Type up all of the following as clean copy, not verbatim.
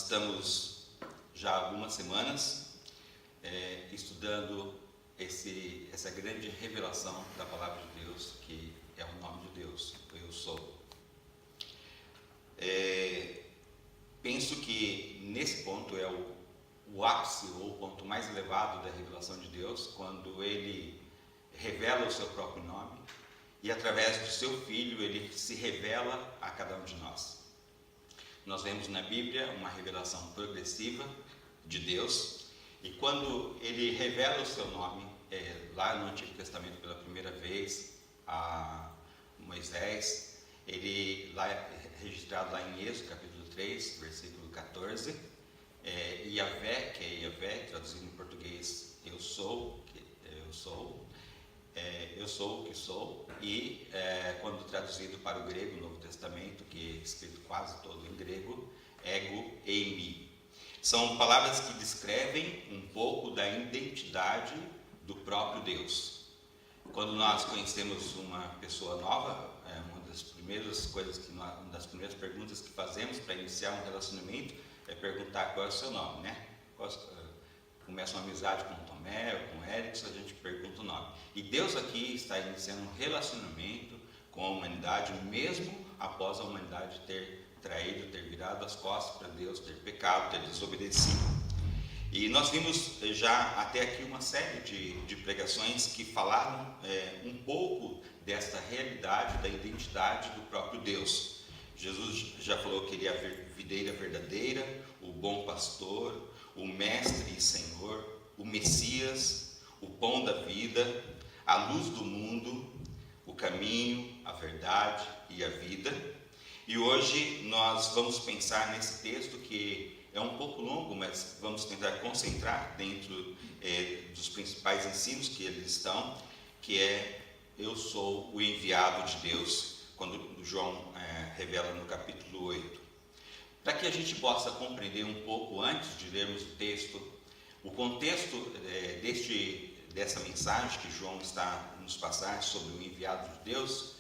estamos já há algumas semanas estudando essa grande revelação da Palavra de Deus, que é o nome de Deus, Eu Sou. Penso que nesse ponto é o ápice ou o ponto mais elevado da revelação de Deus, quando Ele revela o seu próprio nome e através do seu Filho Ele se revela a cada um de nós. Nós vemos na Bíblia uma revelação progressiva de Deus, e quando Ele revela o seu nome, lá no Antigo Testamento pela primeira vez a Moisés, ele lá registrado lá em Êxodo capítulo 3, versículo 14, Yahvé, que é Yahvé, traduzido em português, eu sou o que sou, e quando traduzido para o grego, o Novo Testamento, que é escrito quase todo em grego, ego eimi. São palavras que descrevem um pouco da identidade do próprio Deus. Quando nós conhecemos uma pessoa nova, uma das primeiras perguntas que fazemos para iniciar um relacionamento é perguntar qual é o seu nome, né? Começa uma amizade com o Tomé ou com o Erickson, a gente pergunta o nome. E Deus aqui está iniciando um relacionamento com a humanidade, mesmo após a humanidade ter traído, ter virado as costas para Deus, ter pecado, ter desobedecido. E nós vimos já até aqui uma série de pregações que falaram um pouco desta realidade, da identidade do próprio Deus. Jesus já falou que Ele é a videira verdadeira, o bom pastor, o mestre e senhor, o Messias, o pão da vida, a luz do mundo, o caminho, a verdade e a vida. E hoje nós vamos pensar nesse texto que é um pouco longo, mas vamos tentar concentrar dentro dos principais ensinos que eles estão, que é eu sou o enviado de Deus, quando João revela no capítulo 8. Para que a gente possa compreender um pouco antes de lermos o texto, o contexto dessa mensagem que João está nos passar sobre o enviado de Deus,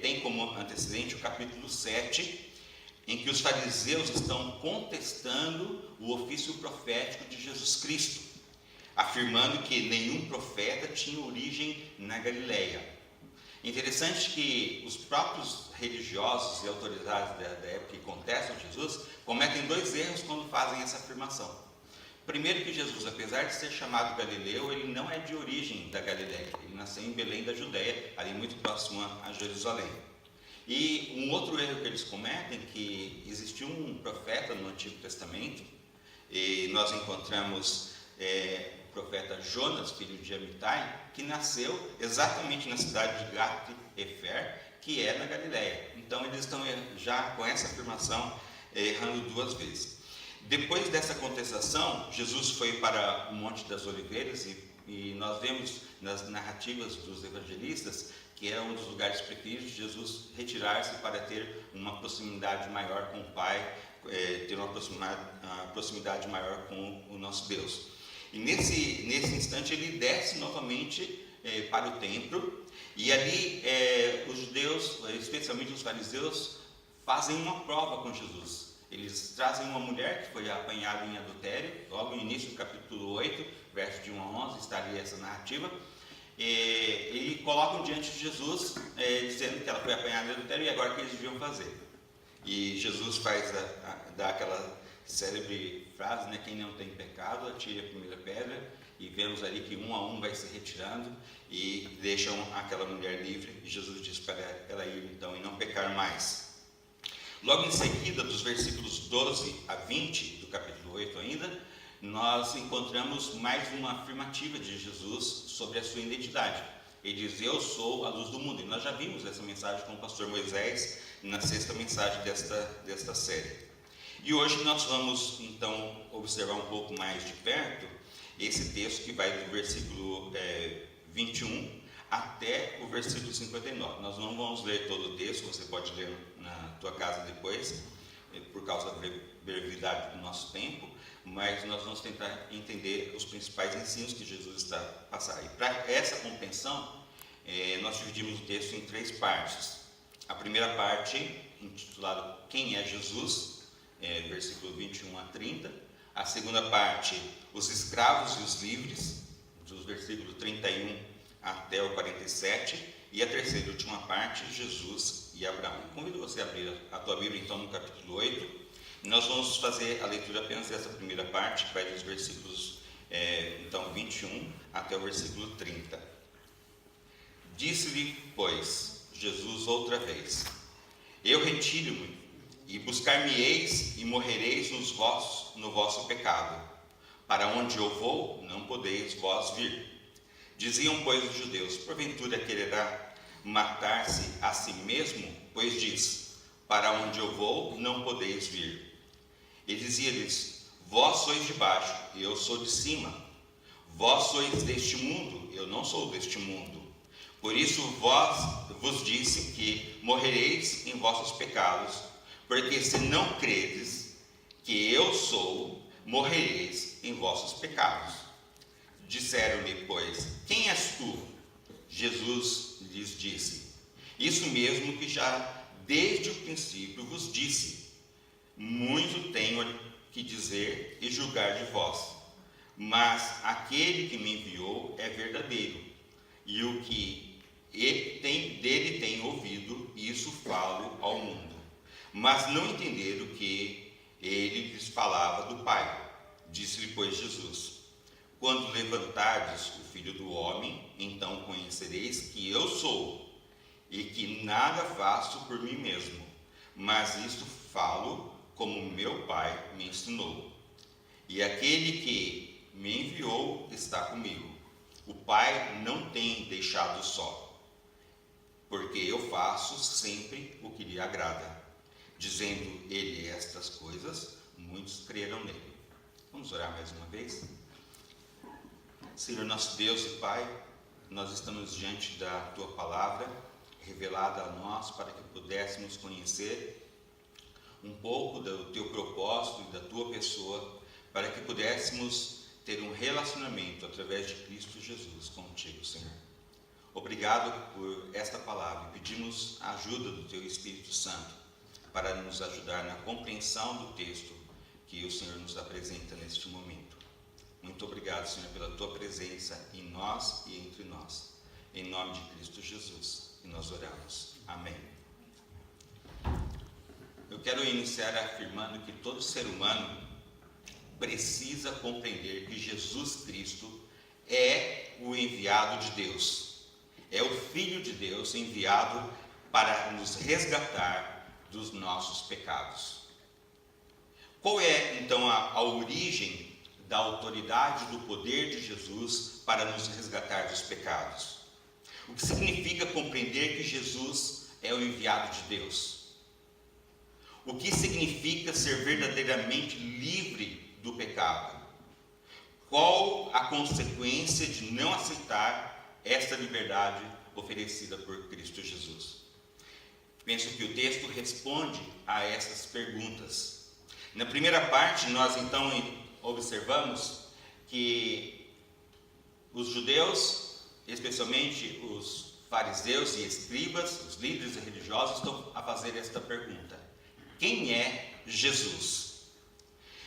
tem como antecedente o capítulo 7, em que os fariseus estão contestando o ofício profético de Jesus Cristo, afirmando que nenhum profeta tinha origem na Galileia. Interessante que os próprios religiosos e autoridades da época que contestam Jesus cometem dois erros quando fazem essa afirmação. Primeiro, que Jesus, apesar de ser chamado Galileu, ele não é de origem da Galileia. Ele nasceu em Belém da Judéia, ali muito próximo a Jerusalém. E um outro erro que eles cometem é que existiu um profeta no Antigo Testamento, e nós encontramos o profeta Jonas, filho de Amitai, que nasceu exatamente na cidade de Gat-Hefer, que é na Galileia. Então eles estão já com essa afirmação errando duas vezes. Depois dessa contestação, Jesus foi para o Monte das Oliveiras, e nós vemos nas narrativas dos evangelistas que é um dos lugares preferidos de Jesus retirar-se para ter uma proximidade maior com o Pai, ter uma proximidade maior com o nosso Deus. E nesse instante ele desce novamente para o templo, e ali os judeus, especialmente os fariseus, fazem uma prova com Jesus. Eles trazem uma mulher que foi apanhada em adultério, logo no início do capítulo 8, verso de 1 a 11, está ali essa narrativa, e colocam diante de Jesus, dizendo que ela foi apanhada em adultério e agora o que eles deviam fazer. E Jesus dá aquela célebre frase, né? Quem não tem pecado, atire a primeira pedra, e vemos ali que um a um vai se retirando e deixam aquela mulher livre, e Jesus diz para ela ir então e não pecar mais. Logo em seguida, dos versículos 12 a 20 do capítulo 8 ainda, nós encontramos mais uma afirmativa de Jesus sobre a sua identidade. Ele diz, eu sou a luz do mundo. E nós já vimos essa mensagem com o pastor Moisés na sexta mensagem desta série. E hoje nós vamos então observar um pouco mais de perto esse texto que vai do versículo 21 até o versículo 59. Nós não vamos ler todo o texto, você pode ler na tua casa depois, por causa da brevidade do nosso tempo, mas nós vamos tentar entender os principais ensinos que Jesus está passando. E para essa compreensão, nós dividimos o texto em três partes. A primeira parte, intitulada Quem é Jesus? versículo 21 a 30. A segunda parte, os escravos e os livres, dos versículos 31 até o 47. E a terceira e última parte, Jesus e Abraão. Convido você a abrir a tua Bíblia, então, no capítulo 8. E nós vamos fazer a leitura apenas dessa primeira parte, que vai dos versículos 21 até o versículo 30. Disse-lhe, pois, Jesus outra vez: eu retiro-me, e buscar-me-eis, e morrereis no vosso pecado. Para onde eu vou, não podeis vós vir. Diziam, pois, os judeus: porventura quererá matar-se a si mesmo? Pois diz: para onde eu vou, não podeis vir. E dizia-lhes: vós sois de baixo, e eu sou de cima. Vós sois deste mundo, eu não sou deste mundo. Por isso vos disse que morrereis em vossos pecados, porque se não credes que eu sou, morrereis em vossos pecados. Disseram-lhe, pois: quem és tu? Jesus lhes disse: isso mesmo que já desde o princípio vos disse. Muito tenho que dizer e julgar de vós, mas aquele que me enviou é verdadeiro, e o que dele tenho ouvido, isso falo ao mundo. Mas não entenderam que ele lhes falava do Pai. Disse-lhe, pois, Jesus: quando levantardes o Filho do Homem, então conhecereis que eu sou, e que nada faço por mim mesmo, mas isto falo como meu Pai me ensinou. E aquele que me enviou está comigo. O Pai não tem deixado só, porque eu faço sempre o que lhe agrada. Dizendo ele estas coisas, muitos creram nele. Vamos orar mais uma vez? Senhor nosso Deus e Pai, nós estamos diante da Tua Palavra, revelada a nós, para que pudéssemos conhecer um pouco do Teu propósito e da Tua pessoa, para que pudéssemos ter um relacionamento através de Cristo Jesus contigo, Senhor. Obrigado por esta palavra. Pedimos a ajuda do Teu Espírito Santo para nos ajudar na compreensão do texto que o Senhor nos apresenta neste momento. Muito obrigado, Senhor, pela Tua presença em nós e entre nós. Em nome de Cristo Jesus, e nós oramos. Amém. Eu quero iniciar afirmando que todo ser humano precisa compreender que Jesus Cristo é o enviado de Deus. É o Filho de Deus enviado para nos resgatar dos nossos pecados. Qual é, então, a origem da autoridade do poder de Jesus para nos resgatar dos pecados? O que significa compreender que Jesus é o enviado de Deus? O que significa ser verdadeiramente livre do pecado? Qual a consequência de não aceitar esta liberdade oferecida por Cristo Jesus? Penso que o texto responde a essas perguntas. Na primeira parte, nós então observamos que os judeus, especialmente os fariseus e escribas, os líderes religiosos, estão a fazer esta pergunta: quem é Jesus?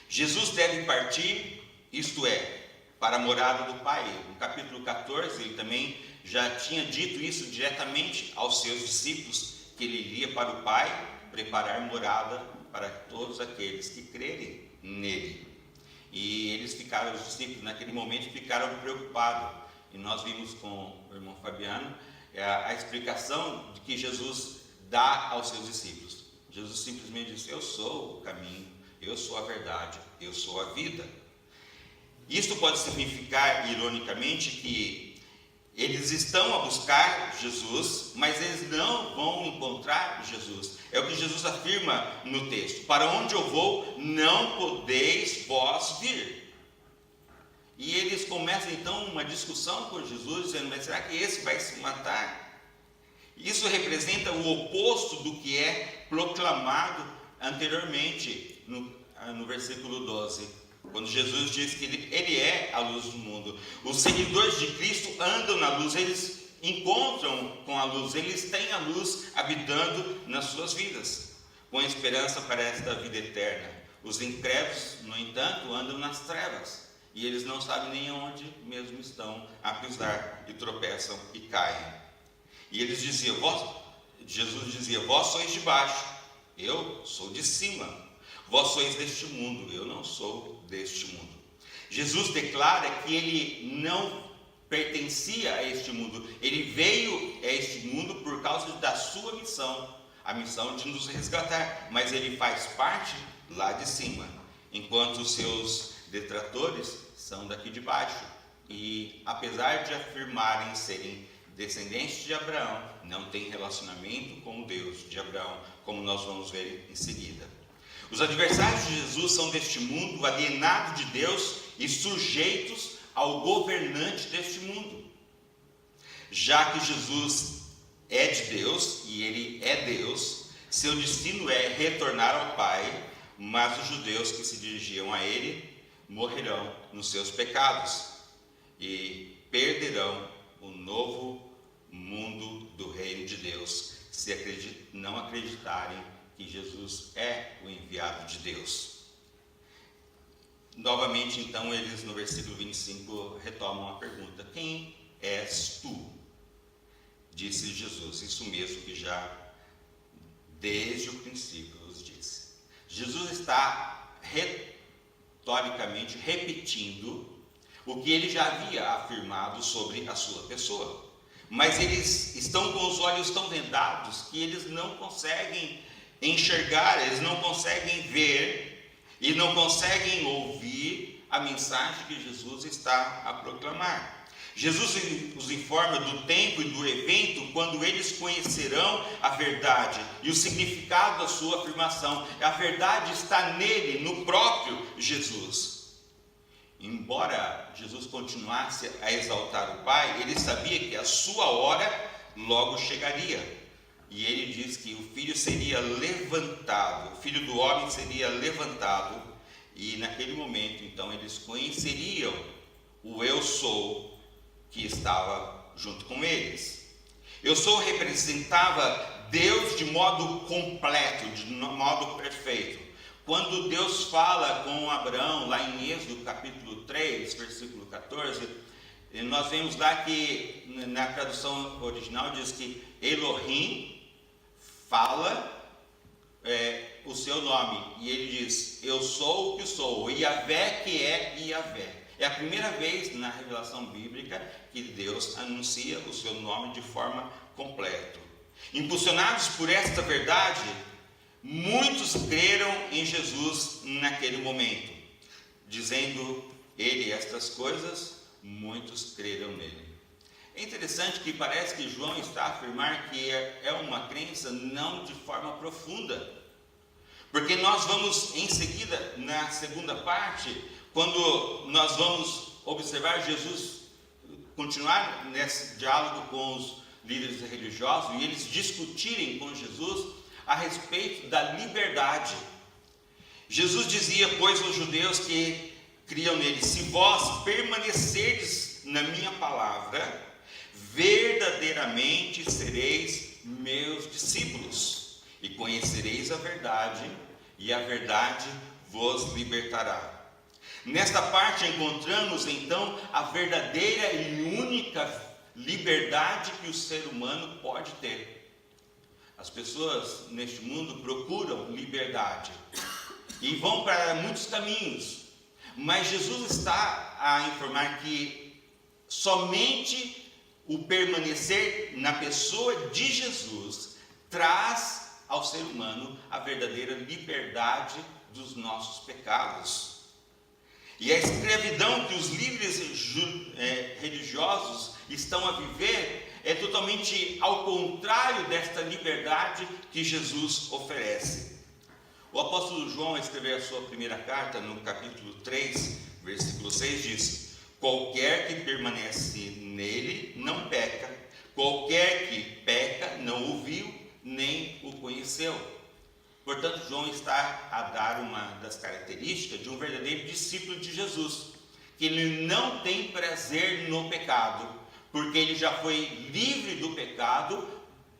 Jesus deve partir, isto é, para a morada do Pai. No capítulo 14, ele também já tinha dito isso diretamente aos seus discípulos, que ele iria para o Pai preparar morada para todos aqueles que crerem nele. E eles ficaram, os discípulos naquele momento ficaram preocupados. E nós vimos com o irmão Fabiano a explicação de que Jesus dá aos seus discípulos. Jesus simplesmente disse: eu sou o caminho, eu sou a verdade, eu sou a vida. Isto pode significar, ironicamente, que eles estão a buscar Jesus, mas eles não vão encontrar Jesus. É o que Jesus afirma no texto: para onde eu vou, não podeis vós vir. E eles começam então uma discussão com Jesus, dizendo: mas será que esse vai se matar? Isso representa o oposto do que é proclamado anteriormente no versículo 12. Quando Jesus diz que ele é a luz do mundo. Os seguidores de Cristo andam na luz, eles encontram com a luz, eles têm a luz habitando nas suas vidas, com esperança para esta vida eterna. Os incrédulos, no entanto, andam nas trevas, e eles não sabem nem onde mesmo estão a pisar, e tropeçam e caem. E eles diziam, Jesus dizia, vós sois de baixo, eu sou de cima. Vós sois deste mundo, eu não sou deste mundo. Jesus declara que ele não pertencia a este mundo. Ele veio a este mundo por causa da sua missão, a missão de nos resgatar. Mas ele faz parte lá de cima, enquanto os seus detratores são daqui de baixo. E apesar de afirmarem serem descendentes de Abraão, não têm relacionamento com o Deus de Abraão, como nós vamos ver em seguida. Os adversários de Jesus são deste mundo, alienados de Deus e sujeitos ao governante deste mundo. Já que Jesus é de Deus e ele é Deus, seu destino é retornar ao Pai, mas os judeus que se dirigiam a ele morrerão nos seus pecados e perderão o novo mundo do reino de Deus, se não acreditarem que Jesus é o enviado de Deus. Novamente, então, eles no versículo 25 retomam a pergunta: quem és tu? Disse Jesus, isso mesmo que já desde o princípio os disse. Jesus está retoricamente repetindo o que ele já havia afirmado sobre a sua pessoa. Mas eles estão com os olhos tão vendados que eles não conseguem enxergar, eles não conseguem ver e não conseguem ouvir a mensagem que Jesus está a proclamar. Jesus os informa do tempo e do evento quando eles conhecerão a verdade e o significado da sua afirmação. A verdade está nele, no próprio Jesus. Embora Jesus continuasse a exaltar o Pai, ele sabia que a sua hora logo chegaria. E ele diz que o Filho seria levantado, o Filho do Homem seria levantado, e naquele momento, então, eles conheceriam o Eu Sou que estava junto com eles. Eu Sou representava Deus de modo completo, de modo perfeito. Quando Deus fala com Abraão, lá em Êxodo capítulo 3, versículo 14, nós vemos lá que na tradução original diz que Elohim fala o seu nome, e ele diz, eu sou o que sou, o Yahvé que é Yahvé. É a primeira vez na revelação bíblica que Deus anuncia o seu nome de forma completa. Impulsionados por esta verdade, muitos creram em Jesus naquele momento. Dizendo ele estas coisas, muitos creram nele. É interessante que parece que João está a afirmar que é uma crença não de forma profunda. Porque nós vamos em seguida, na segunda parte, quando nós vamos observar Jesus continuar nesse diálogo com os líderes religiosos e eles discutirem com Jesus a respeito da liberdade. Jesus dizia, pois, aos judeus que criam nele, se vós permanecerdes na minha palavra, verdadeiramente sereis meus discípulos, e conhecereis a verdade, e a verdade vos libertará. Nesta parte encontramos então a verdadeira e única liberdade que o ser humano pode ter. As pessoas neste mundo procuram liberdade e vão para muitos caminhos, mas Jesus está a informar que somente o permanecer na pessoa de Jesus traz ao ser humano a verdadeira liberdade dos nossos pecados. E a escravidão que os líderes religiosos estão a viver é totalmente ao contrário desta liberdade que Jesus oferece. O apóstolo João, ao escrever a sua primeira carta, no capítulo 3, versículo 6, diz: qualquer que permanece nele não peca, qualquer que peca não o viu, nem o conheceu. Portanto, João está a dar uma das características de um verdadeiro discípulo de Jesus, que ele não tem prazer no pecado, porque ele já foi livre do pecado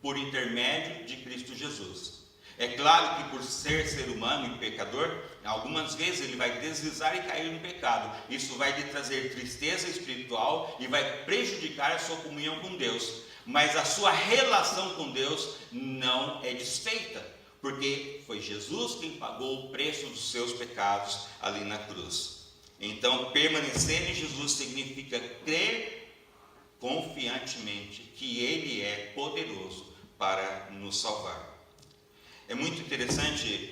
por intermédio de Cristo Jesus. É claro que por ser humano e pecador, algumas vezes ele vai deslizar e cair no pecado. Isso vai lhe trazer tristeza espiritual e vai prejudicar a sua comunhão com Deus. Mas a sua relação com Deus não é desfeita, porque foi Jesus quem pagou o preço dos seus pecados ali na cruz. Então, permanecer em Jesus significa crer confiantemente que Ele é poderoso para nos salvar. É muito interessante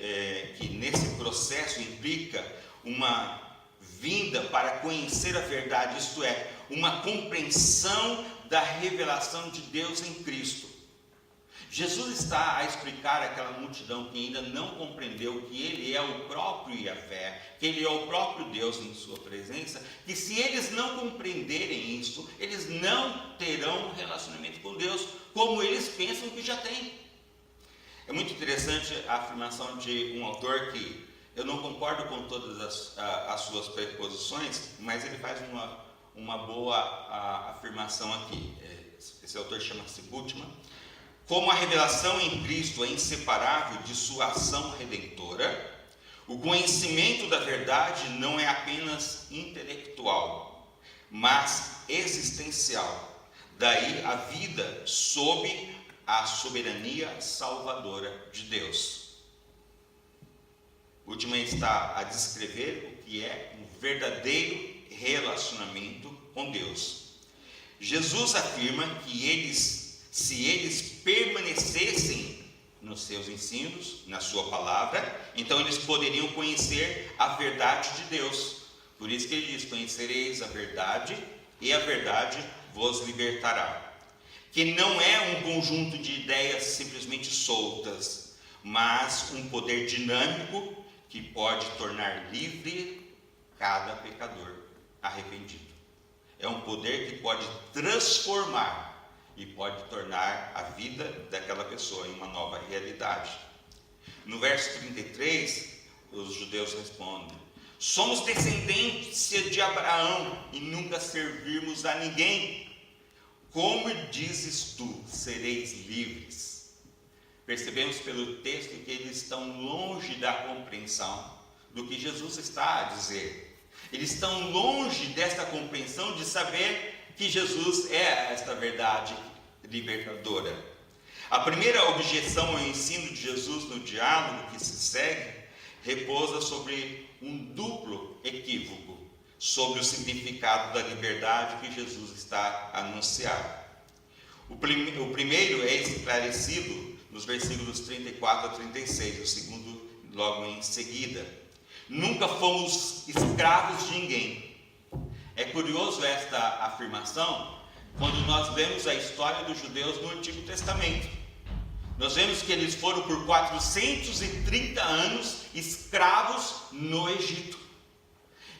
que nesse processo implica uma vinda para conhecer a verdade, isto é, uma compreensão da revelação de Deus em Cristo. Jesus está a explicar àquela multidão que ainda não compreendeu que Ele é o próprio Yahvé, que Ele é o próprio Deus em sua presença, que se eles não compreenderem isso, eles não terão um relacionamento com Deus como eles pensam que já têm. É muito interessante a afirmação de um autor que eu não concordo com todas as suas preposições, mas ele faz uma boa afirmação aqui. Esse autor chama-se Bultmann. Como a revelação em Cristo é inseparável de sua ação redentora, o conhecimento da verdade não é apenas intelectual, mas existencial. Daí a vida sob a soberania salvadora de Deus. Bultmann está a descrever o que é um verdadeiro relacionamento com Deus. Jesus afirma que se eles permanecessem nos seus ensinos, na sua palavra, então eles poderiam conhecer a verdade de Deus. Por isso que ele diz: conhecereis a verdade, e a verdade vos libertará. Que não é um conjunto de ideias simplesmente soltas, mas um poder dinâmico que pode tornar livre cada pecador arrependido. É um poder que pode transformar e pode tornar a vida daquela pessoa em uma nova realidade. No verso 33, os judeus respondem: somos descendência de Abraão e nunca servimos a ninguém. Como dizes tu, sereis livres? Percebemos pelo texto que eles estão longe da compreensão do que Jesus está a dizer. Eles estão longe desta compreensão de saber que Jesus é esta verdade libertadora. A primeira objeção ao ensino de Jesus no diálogo que se segue repousa sobre um duplo equívoco sobre o significado da liberdade que Jesus está a anunciar. O primeiro é esclarecido nos versículos 34 a 36, o segundo logo em seguida. Nunca fomos escravos de ninguém. É curioso esta afirmação quando nós lemos a história dos judeus no Antigo Testamento. Nós vemos que eles foram por 430 anos escravos no Egito.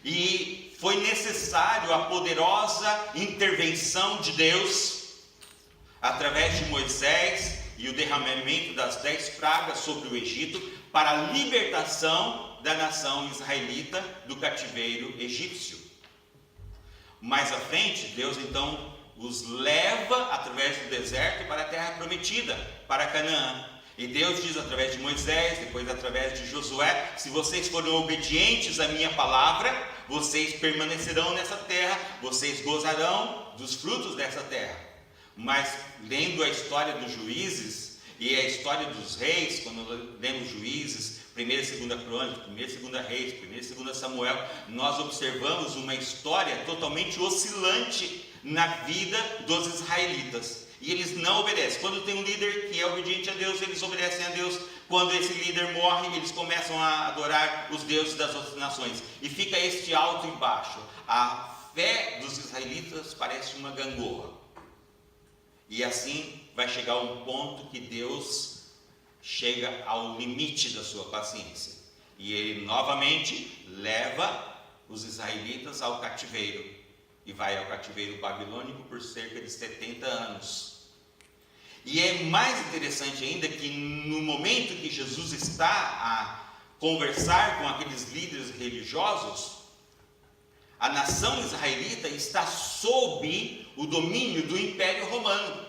E foi necessário a poderosa intervenção de Deus através de Moisés e o derramamento das 10 pragas sobre o Egito para a libertação da nação israelita do cativeiro egípcio. Mais à frente, Deus então os leva através do deserto para a terra prometida, para Canaã. E Deus diz através de Moisés, depois através de Josué: se vocês forem obedientes à minha palavra, vocês permanecerão nessa terra, vocês gozarão dos frutos dessa terra. Mas lendo a história dos juízes e a história dos reis, quando lemos Juízes, 1ª e 2ª Crônicas, 1ª e 2ª Reis, 1ª e 2ª Samuel, nós observamos uma história totalmente oscilante na vida dos israelitas. E eles não obedecem. Quando tem um líder que é obediente a Deus, eles obedecem a Deus. Quando esse líder morre, eles começam a adorar os deuses das outras nações. E fica este alto e baixo. A fé dos israelitas parece uma gangorra. E assim vai chegar um ponto que Deus chega ao limite da sua paciência. E ele novamente leva os israelitas ao cativeiro. E vai ao cativeiro babilônico por cerca de 70 anos. E é mais interessante ainda que no momento que Jesus está a conversar com aqueles líderes religiosos, a nação israelita está sob o domínio do Império Romano.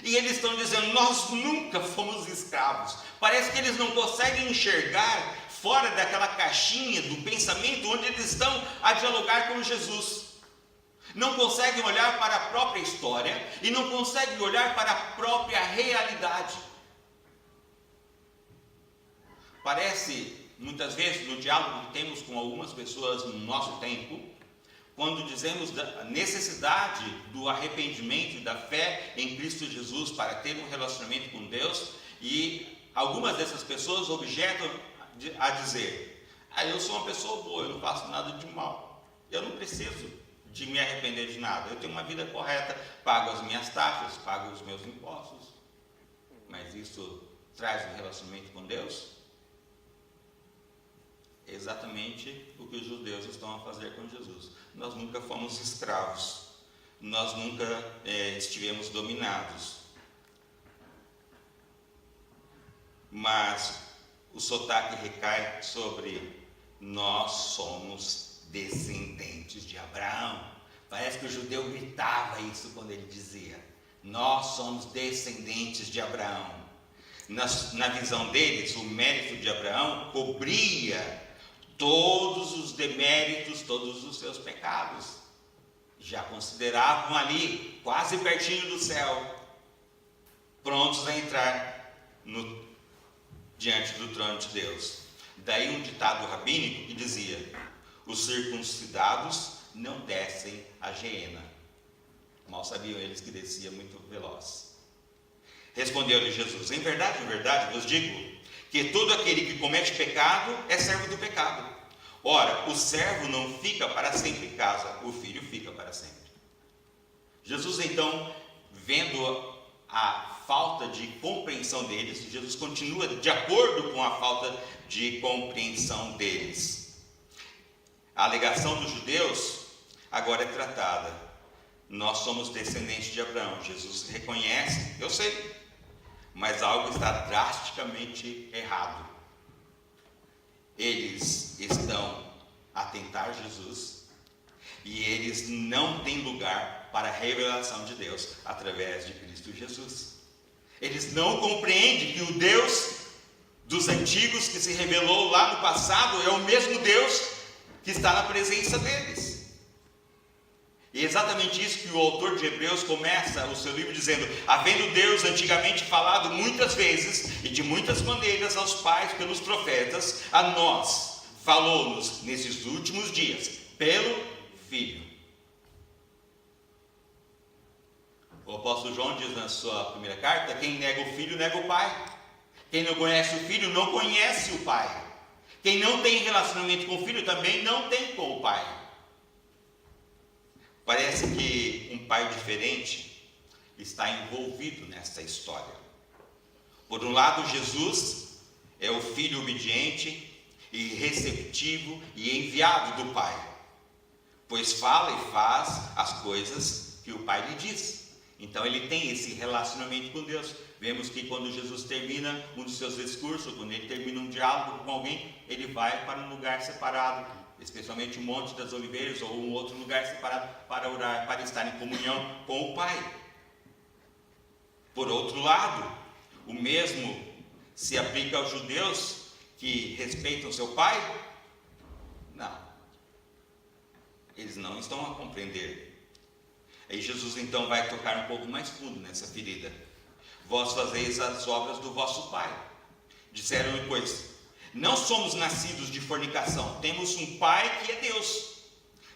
E eles estão dizendo: nós nunca fomos escravos. Parece que eles não conseguem enxergar fora daquela caixinha do pensamento onde eles estão a dialogar com Jesus. Não conseguem olhar para a própria história e não conseguem olhar para a própria realidade. Parece, muitas vezes, no diálogo que temos com algumas pessoas no nosso tempo, quando dizemos da necessidade do arrependimento e da fé em Cristo Jesus para ter um relacionamento com Deus, e algumas dessas pessoas objetam a dizer: eu sou uma pessoa boa, eu não faço nada de mal, eu não preciso de me arrepender de nada, eu tenho uma vida correta, pago as minhas taxas, pago os meus impostos. Mas isso traz um relacionamento com Deus? É exatamente o que os judeus estão a fazer com Jesus. Nós nunca fomos escravos, nós nunca estivemos dominados. Mas o sotaque recai sobre: nós somos descendentes de Abraão. Parece que o judeu gritava isso quando ele dizia: nós somos descendentes de Abraão. Na visão deles, o mérito de Abraão cobria todos os deméritos, todos os seus pecados. Já consideravam ali, quase pertinho do céu, prontos a entrar diante do trono de Deus. Daí um ditado rabínico que dizia: os circuncidados não descem a geena. Mal sabiam eles que descia muito veloz. Respondeu-lhe Jesus: em verdade vos digo que todo aquele que comete pecado é servo do pecado. Ora, o servo não fica para sempre em casa, o filho fica para sempre. Jesus então, vendo a falta de compreensão deles, Jesus continua de acordo com a falta de compreensão deles. A alegação dos judeus agora é tratada: nós somos descendentes de Abraão. Jesus reconhece: eu sei, mas algo está drasticamente errado. Eles estão a tentar Jesus e eles não têm lugar para a revelação de Deus através de Cristo Jesus. Eles não compreendem que o Deus dos antigos que se revelou lá no passado é o mesmo Deus que está na presença deles. E é exatamente isso que o autor de Hebreus começa o seu livro dizendo: havendo Deus antigamente falado muitas vezes e de muitas maneiras aos pais pelos profetas, a nós falou-nos nesses últimos dias pelo Filho. O apóstolo João diz na sua primeira carta: quem nega o Filho nega o Pai. Quem não conhece o Filho não conhece o Pai. Quem não tem relacionamento com o Filho também não tem com o Pai. Parece que um pai diferente está envolvido nesta história. Por um lado, Jesus é o filho obediente e receptivo e enviado do Pai, pois fala e faz as coisas que o Pai lhe diz. Então ele tem esse relacionamento com Deus. Vemos que quando Jesus termina um dos seus discursos, quando ele termina um diálogo com alguém, ele vai para um lugar separado, especialmente o Monte das Oliveiras ou um outro lugar separado para orar, para estar em comunhão com o Pai. Por outro lado, o mesmo se aplica aos judeus que respeitam seu Pai? Não. Eles não estão a compreender. Aí Jesus então vai tocar um pouco mais fundo nessa ferida. Vós fazeis as obras do vosso Pai. Disseram-lhe, pois: não somos nascidos de fornicação, temos um Pai que é Deus.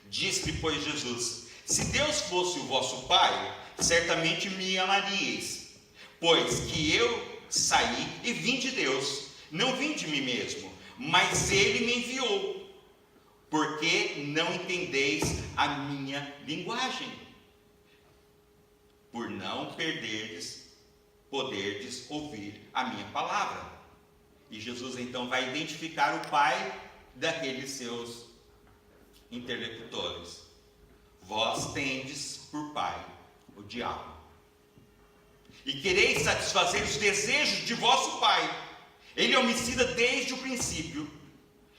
Disse-lhe, pois, Jesus: se Deus fosse o vosso Pai, certamente me amaríeis, pois que eu saí e vim de Deus, não vim de mim mesmo, mas Ele me enviou, porque não entendeis a minha linguagem, por não poderdes ouvir a minha palavra. E Jesus então vai identificar o pai daqueles seus interlocutores. Vós tendes por pai o diabo, e quereis satisfazer os desejos de vosso pai. Ele é homicida desde o princípio,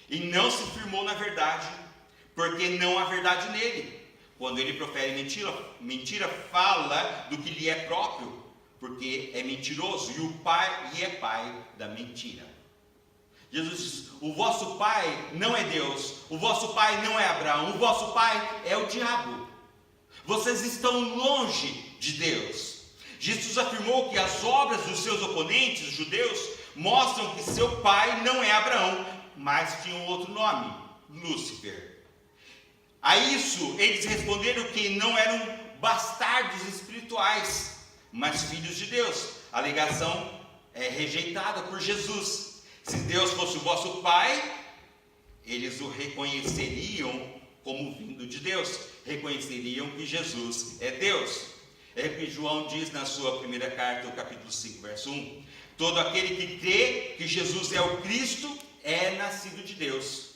e não se firmou na verdade, porque não há verdade nele. Quando ele profere mentira, fala do que lhe é próprio, porque é mentiroso e é pai da mentira. Jesus diz: o vosso pai não é Deus, o vosso pai não é Abraão, o vosso pai é o diabo. Vocês estão longe de Deus. Jesus afirmou que as obras dos seus oponentes, os judeus, mostram que seu pai não é Abraão, mas tinha um outro nome, Lúcifer. A isso eles responderam que não eram bastardos espirituais, mas filhos de Deus. A alegação é rejeitada por Jesus. Se Deus fosse o vosso pai, eles o reconheceriam como vindo de Deus, reconheceriam que Jesus é Deus. É o que João diz na sua primeira carta, no capítulo 5, verso 1. Todo aquele que crê que Jesus é o Cristo é nascido de Deus.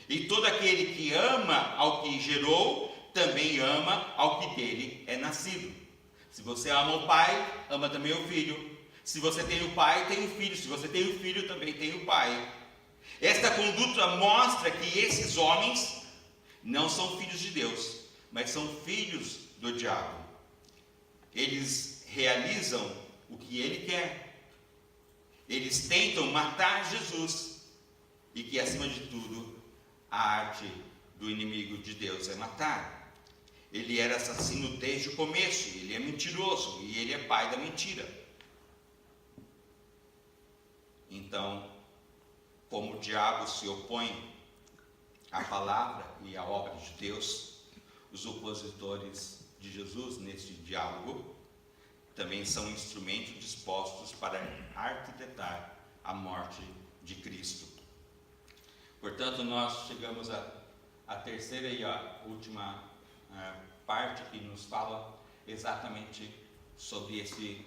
E todo aquele que ama ao que gerou, também ama ao que dele é nascido. Se você ama o pai, ama também o filho. Se você tem o pai, tem o filho. Se você tem o filho, também tem o pai. Esta conduta mostra que esses homens não são filhos de Deus, mas são filhos do diabo. Eles realizam o que ele quer. Eles tentam matar Jesus. E que, acima de tudo, a arte do inimigo de Deus é matar. Ele era assassino desde o começo. Ele é mentiroso e ele é pai da mentira. Então, como o diabo se opõe à palavra e à obra de Deus, os opositores de Jesus neste diálogo também são instrumentos dispostos para arquitetar a morte de Cristo. Portanto, nós chegamos à terceira e à última parte que nos fala exatamente sobre esse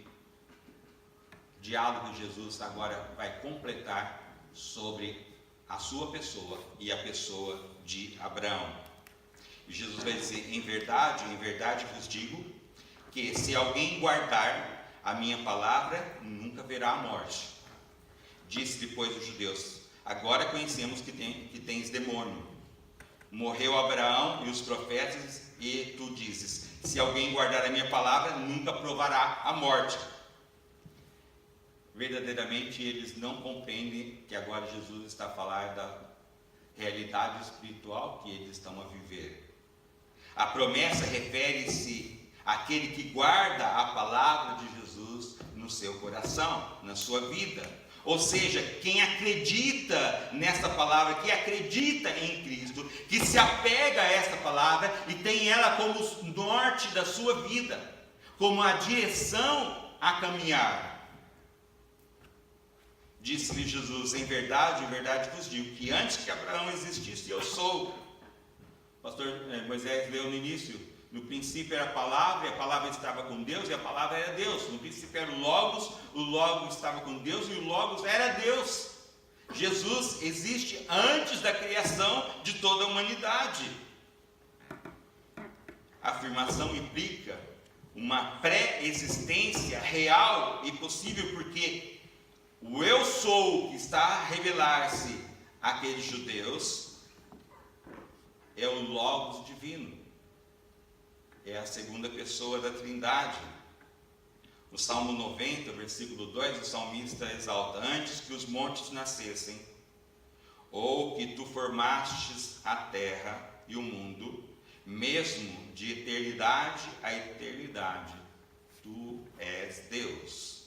diálogo que Jesus agora vai completar sobre a sua pessoa e a pessoa de Abraão. E Jesus vai dizer: em verdade vos digo, que se alguém guardar a minha palavra, nunca verá a morte. Disse depois os judeus: agora conhecemos que tens demônio. Morreu Abraão e os profetas, e tu dizes: se alguém guardar a minha palavra, nunca provará a morte. Verdadeiramente eles não compreendem que agora Jesus está a falar da realidade espiritual que eles estão a viver. A promessa refere-se àquele que guarda a palavra de Jesus no seu coração, na sua vida. Ou seja, quem acredita nesta palavra, que acredita em Cristo, que se apega a esta palavra e tem ela como o norte da sua vida, como a direção a caminhar. Disse-lhe Jesus: em verdade vos digo, que antes que Abraão existisse, eu sou. O pastor Moisés leu no início: no princípio era a palavra, e a palavra estava com Deus, e a palavra era Deus. No princípio era o Logos estava com Deus, e o Logos era Deus. Jesus existe antes da criação de toda a humanidade. A afirmação implica uma pré-existência real e possível, porque o eu sou que está a revelar-se àqueles judeus é o Logos divino, é a segunda pessoa da Trindade. No Salmo 90, versículo 2, o salmista exalta: antes que os montes nascessem, ou que tu formastes a terra e o mundo, mesmo de eternidade a eternidade, tu és Deus.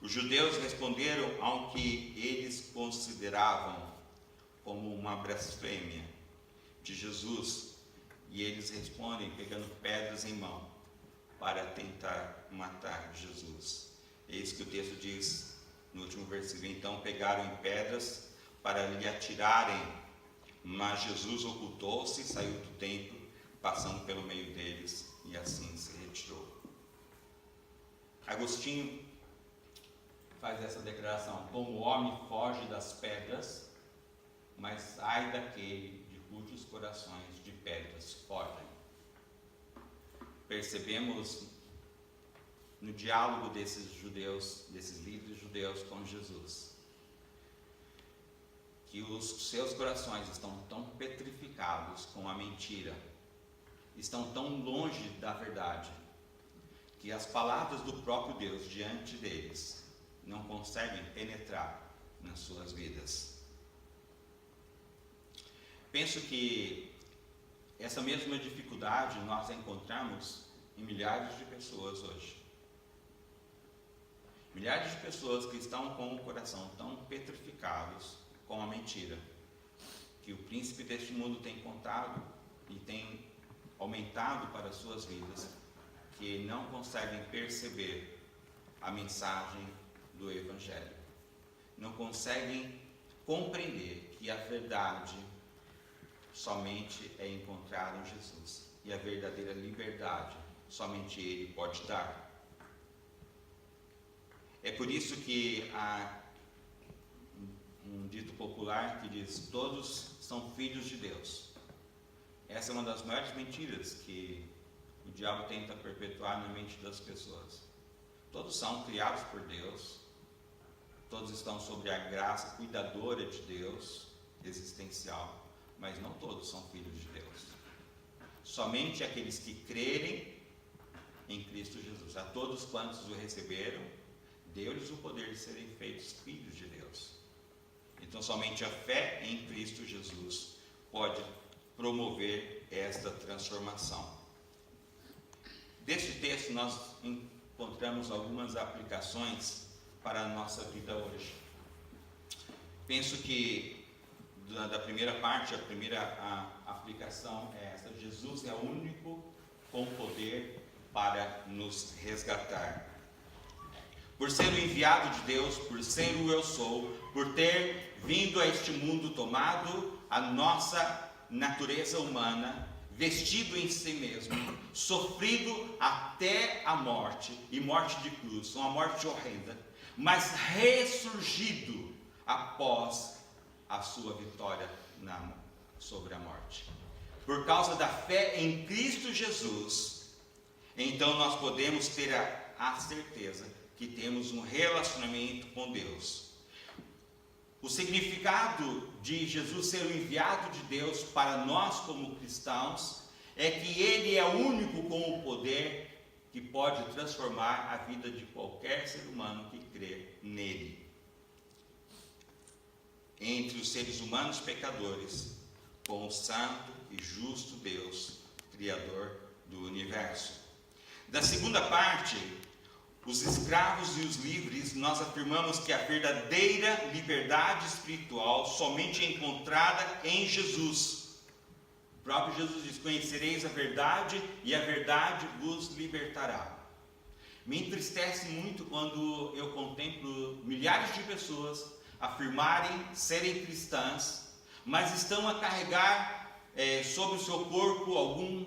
Os judeus responderam ao que eles consideravam como uma blasfêmia de Jesus, e eles respondem pegando pedras em mão para tentar matar Jesus. Eis que o texto diz no último versículo: então pegaram em pedras para lhe atirarem, mas Jesus ocultou-se e saiu do templo, passando pelo meio deles, e assim se retirou. Agostinho faz essa declaração: como o homem foge das pedras, mas ai daquele de cujos corações de pedras fogem. Percebemos no diálogo desses judeus, desses líderes judeus com Jesus, que os seus corações estão tão petrificados com a mentira, estão tão longe da verdade, que as palavras do próprio Deus diante deles não conseguem penetrar nas suas vidas. Penso que essa mesma dificuldade nós encontramos em milhares de pessoas hoje. Milhares de pessoas que estão com o coração tão petrificados com a mentira que o príncipe deste mundo tem contado e tem aumentado para as suas vidas, que não conseguem perceber a mensagem do Evangelho, não conseguem compreender que a verdade somente é encontrada em Jesus e a verdadeira liberdade somente Ele pode dar. É por isso que há um dito popular que diz: todos são filhos de Deus. Essa é uma das maiores mentiras que o diabo tenta perpetuar na mente das pessoas. Todos são criados por Deus, todos estão sob a graça cuidadora de Deus, existencial, mas não todos são filhos de Deus. Somente aqueles que crerem em Cristo Jesus. A todos quantos o receberam, deu-lhes o poder de serem feitos filhos de Deus. Então, somente a fé em Cristo Jesus pode promover esta transformação. Deste texto, nós encontramos algumas aplicações para a nossa vida hoje. Penso que, da primeira parte, a primeira aplicação é esta: Jesus é o único com poder para nos resgatar. Por ser o enviado de Deus, por ser o eu sou, por ter vindo a este mundo, tomado a nossa natureza humana, vestido em si mesmo, sofrido até a morte, e morte de cruz, uma morte horrenda, mas ressurgido após a sua vitória sobre a morte. Por causa da fé em Cristo Jesus, então nós podemos ter a certeza que temos um relacionamento com Deus. O significado de Jesus ser o enviado de Deus para nós como cristãos é que Ele é o único com o poder que pode transformar a vida de qualquer ser humano que crê nele. Entre os seres humanos pecadores, com o santo e justo Deus, Criador do universo. Da segunda parte, os escravos e os livres, nós afirmamos que a verdadeira liberdade espiritual somente é encontrada em Jesus. O próprio Jesus diz: conhecereis a verdade e a verdade vos libertará. Me entristece muito quando eu contemplo milhares de pessoas afirmarem serem cristãs, mas estão a carregar sobre o seu corpo algum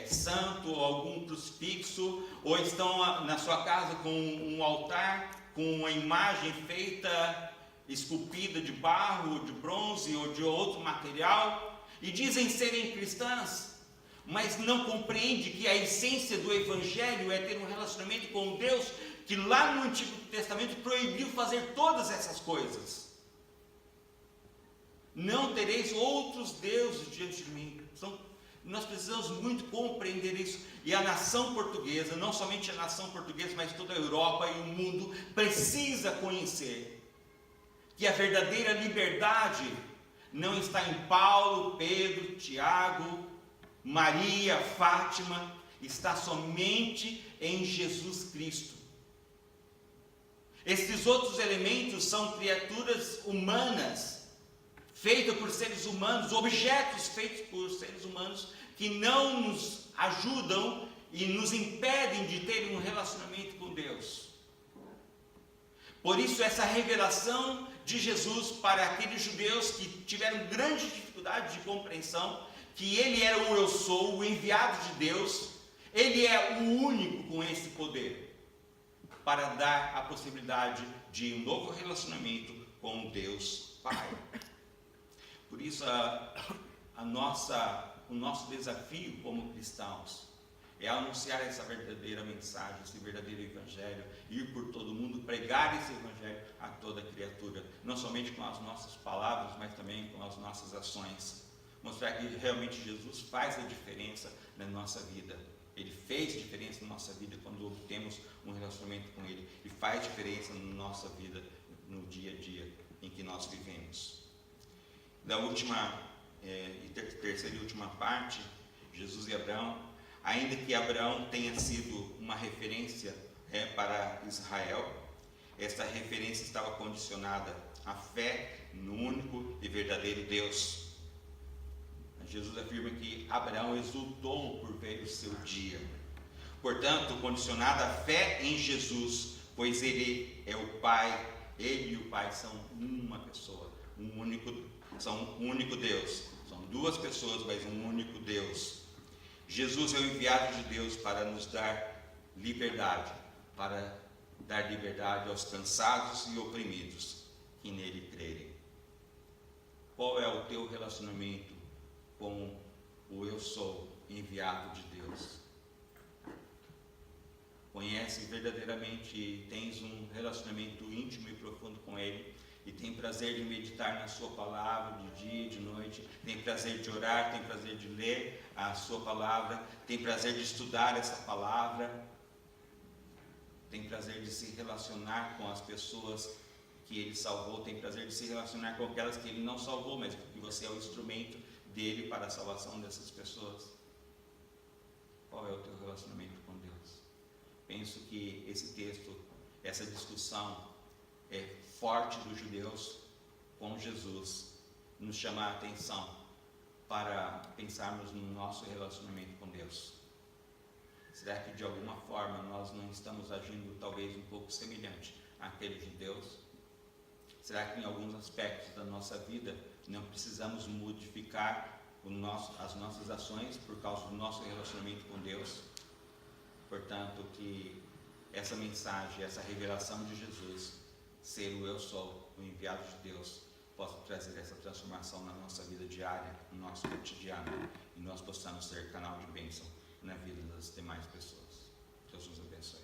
santo, ou algum crucifixo, ou estão na sua casa com um altar, com uma imagem feita, esculpida de barro, de bronze ou de outro material, e dizem serem cristãs, mas não compreende que a essência do Evangelho é ter um relacionamento com Deus, que lá no Antigo Testamento proibiu fazer todas essas coisas. Não tereis outros deuses diante de mim. Nós precisamos muito compreender isso, e a nação portuguesa, não somente a nação portuguesa, mas toda a Europa e o mundo, precisa conhecer que a verdadeira liberdade não está em Paulo, Pedro, Tiago, Maria, Fátima, está somente em Jesus Cristo. Esses outros elementos são criaturas humanas, feitas por seres humanos, objetos feitos por seres humanos, que não nos ajudam e nos impedem de ter um relacionamento com Deus. Por isso, essa revelação de Jesus para aqueles judeus que tiveram grande dificuldade de compreensão, que Ele era o eu sou, o enviado de Deus, Ele é o único com esse poder, para dar a possibilidade de um novo relacionamento com Deus Pai. Por isso, o nosso desafio como cristãos é anunciar essa verdadeira mensagem, esse verdadeiro Evangelho, ir por todo mundo, pregar esse Evangelho a toda criatura, não somente com as nossas palavras, mas também com as nossas ações. Mostrar que realmente Jesus faz a diferença na nossa vida. Ele fez diferença na nossa vida quando temos um relacionamento com Ele. E faz diferença na nossa vida, no dia a dia em que nós vivemos. Da terceira e última parte, Jesus e Abraão. Ainda que Abraão tenha sido uma referência para Israel, esta referência estava condicionada à fé no único e verdadeiro Deus. Jesus afirma que Abraão exultou por ver o seu dia. Portanto, condicionada à fé em Jesus, pois Ele é o Pai, Ele e o Pai são uma pessoa, são um único Deus. São duas pessoas, mas um único Deus. Jesus é o enviado de Deus para nos dar liberdade, para dar liberdade aos cansados e oprimidos que nele crerem. Qual é o teu relacionamento com o eu sou enviado de Deus? Conhece verdadeiramente, tens um relacionamento íntimo e profundo com Ele, e tem prazer de meditar na sua palavra de dia e de noite, tem prazer de orar, tem prazer de ler a sua palavra, tem prazer de estudar essa palavra, tem prazer de se relacionar com as pessoas que Ele salvou, tem prazer de se relacionar com aquelas que Ele não salvou, mas porque você é o instrumento dele para a salvação dessas pessoas. Qual é o teu relacionamento com Deus? Penso que esse texto, essa discussão é forte dos judeus com Jesus, nos chama a atenção para pensarmos no nosso relacionamento com Deus. Será que de alguma forma nós não estamos agindo talvez um pouco semelhante àqueles judeus? Será que em alguns aspectos da nossa vida não precisamos modificar as nossas ações por causa do nosso relacionamento com Deus? Portanto, que essa mensagem, essa revelação de Jesus, ser o eu sou, o enviado de Deus, possa trazer essa transformação na nossa vida diária, no nosso cotidiano, e nós possamos ser canal de bênção na vida das demais pessoas. Deus nos abençoe.